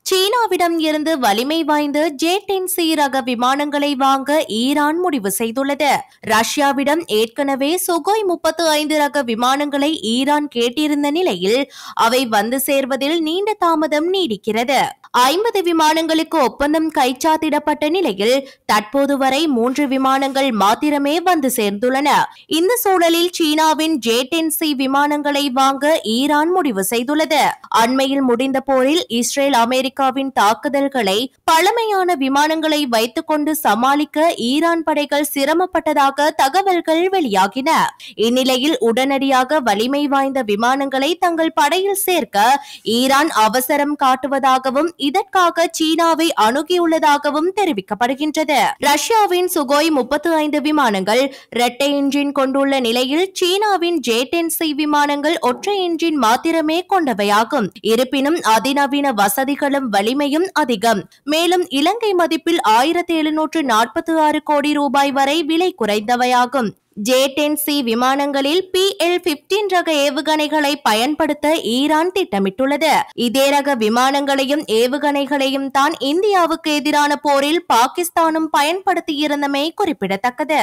சீனாவிடம் இருந்து வலிமை வாய்ந்த ஜே-10C ரக விமானங்களை வாங்க ஈரான் முடிவு செய்துள்ளது. ரஷ்யாவிடம் ஏற்கனவே சுகோய் 35 ரக விமானங்களை ஈரான் கேட்டிருந்த நிலையில் அவை வந்து சேர்வதில் நீண்ட தாமதம் நீடிக்கிறது. 50 விமானங்களுக்கு ஒப்பந்தம் கைச்சாத்திடப்பட்ட நிலையில் தற்போது வரை 3 விமானங்கள் மாத்திரமே வந்து சேர்ந்துள்ளன. இந்த சூழலில் சீனாவின் ஜே-10C விமானங்களை வாங்க ஈரான் முடிவு செய்துள்ளது. அண்மையில் முடிந்த போரில் இஸ்ரேல் அமெரிக்காவின் தாக்குதல்களை பழமையான விமானங்களை வைத்துக் கொண்டு சமாளிக்க ஈரான் படைகள் சிரமப்பட்டதாக தகவல்கள் வெளியாகின. இந்நிலையில் உடனடியாக வலிமை வாய்ந்த விமானங்களை தங்கள் படையில் சேர்க்க ஈரான் அவசரம் காட்டுவதாகவும் இதற்காக சீனாவை அணுகியுள்ளதாகவும் தெரிவிக்கப்படுகின்றது. ரஷ்யாவின் சுகோய் 35 விமானங்கள் இரட்டை என்ஜின் கொண்டுள்ள நிலையில் சீனாவின் ஜே-10C விமானங்கள் ஒற்றை என்ஜின் மாத்திரமே கொண்டவையாகும். இருப்பினும் அதிநவீன வசதிகளும் வலிமையும் அதிகம். மேலும் இலங்கை மதிப்பில் 1746 கோடி ரூபாய் வரை விலை குறைந்தவையாகும். ஜே-10C விமானங்களில் PL-15 ரக ஏவுகணைகளை பயன்படுத்த ஈரான் திட்டமிட்டுள்ளது. இதே ரக விமானங்களையும் ஏவுகணைகளையும் தான் இந்தியாவுக்கு எதிரான போரில் பாகிஸ்தானும் பயன்படுத்தியிருந்தமை குறிப்பிடத்தக்கது.